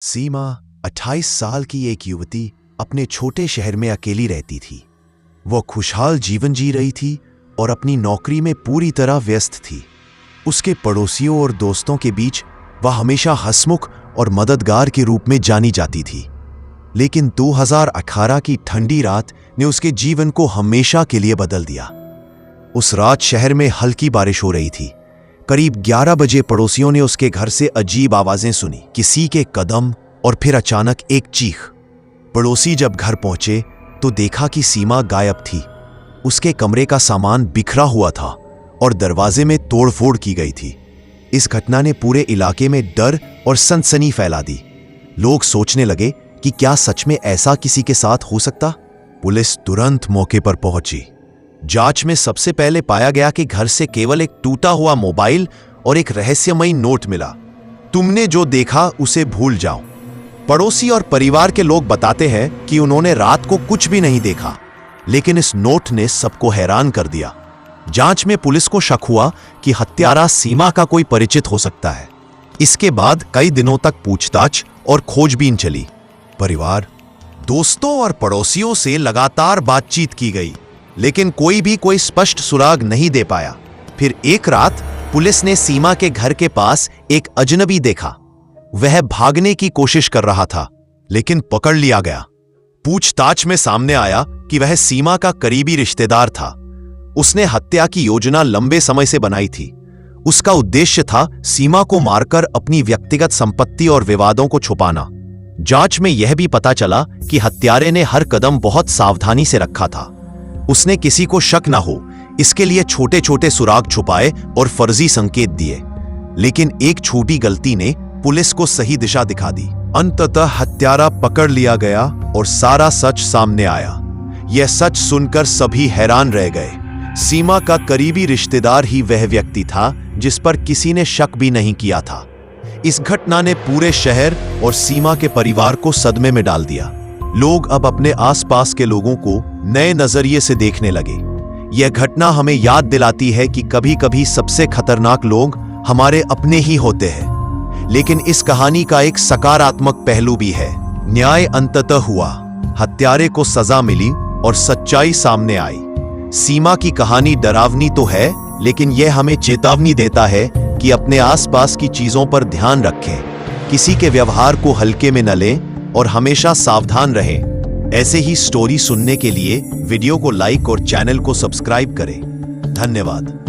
सीमा 28 साल की एक युवती अपने छोटे शहर में अकेली रहती थी। वो खुशहाल जीवन जी रही थी और अपनी नौकरी में पूरी तरह व्यस्त थी। उसके पड़ोसियों और दोस्तों के बीच वह हमेशा हंसमुख और मददगार के रूप में जानी जाती थी। लेकिन 2018 की ठंडी रात ने उसके जीवन को हमेशा के लिए बदल दिया। उस रात शहर में हल्की बारिश हो रही थी। करीब 11 बजे पड़ोसियों ने उसके घर से अजीब आवाजें सुनी, किसी के कदम और फिर अचानक एक चीख। पड़ोसी जब घर पहुंचे तो देखा कि सीमा गायब थी। उसके कमरे का सामान बिखरा हुआ था और दरवाजे में तोड़फोड़ की गई थी। इस घटना ने पूरे इलाके में डर और सनसनी फैला दी। लोग सोचने लगे कि क्या सच में ऐसा किसी के साथ हो सकता। पुलिस तुरंत मौके पर पहुंची। जांच में सबसे पहले पाया गया कि घर से केवल एक टूटा हुआ मोबाइल और एक रहस्यमयी नोट मिला। तुमने जो देखा उसे भूल जाओ। पड़ोसी और परिवार के लोग बताते हैं कि उन्होंने रात को कुछ भी नहीं देखा, लेकिन इस नोट ने सबको हैरान कर दिया। जांच में पुलिस को शक हुआ कि हत्यारा सीमा का कोई परिचित हो सकता है। इसके बाद कई दिनों तक पूछताछ और खोजबीन चली। परिवार, दोस्तों और पड़ोसियों से लगातार बातचीत की गई, लेकिन कोई स्पष्ट सुराग नहीं दे पाया। फिर एक रात पुलिस ने सीमा के घर के पास एक अजनबी देखा। वह भागने की कोशिश कर रहा था, लेकिन पकड़ लिया गया। पूछताछ में सामने आया कि वह सीमा का करीबी रिश्तेदार था। उसने हत्या की योजना लंबे समय से बनाई थी। उसका उद्देश्य था सीमा को मारकर अपनी व्यक्तिगत संपत्ति और विवादों को छुपाना। जांच में यह भी पता चला कि हत्यारे ने हर कदम बहुत सावधानी से रखा था। उसने किसी को शक न हो इसके लिए छोटे छोटे सुराग छुपाए और फर्जी संकेत दिए। लेकिन एक छोटी गलती ने पुलिस को सही दिशा दिखा दी। अंततः हत्यारा पकड़ लिया गया और सारा सच सामने आया। यह सच सुनकर सभी हैरान रह गए। सीमा का करीबी रिश्तेदार ही वह व्यक्ति था जिस पर किसी ने शक भी नहीं किया था। इस घटना ने पूरे शहर और सीमा के परिवार को सदमे में डाल दिया। लोग अब अपने आसपास के लोगों को नए नजरिए से देखने लगे। यह घटना हमें याद दिलाती है कि कभी-कभी सबसे खतरनाक लोग हमारे अपने ही होते हैं। लेकिन इस कहानी का एक सकारात्मक पहलू भी है। न्याय अंततः हुआ, हत्यारे को सजा मिली और सच्चाई सामने आई। सीमा की कहानी डरावनी तो है, लेकिन यह हमें चेतावनी देता है कि अपने आसपास की चीजों पर ध्यान रखें, किसी के व्यवहार को हल्के में न लें और हमेशा सावधान रहें। ऐसे ही स्टोरी सुनने के लिए वीडियो को लाइक और चैनल को सब्सक्राइब करें। धन्यवाद।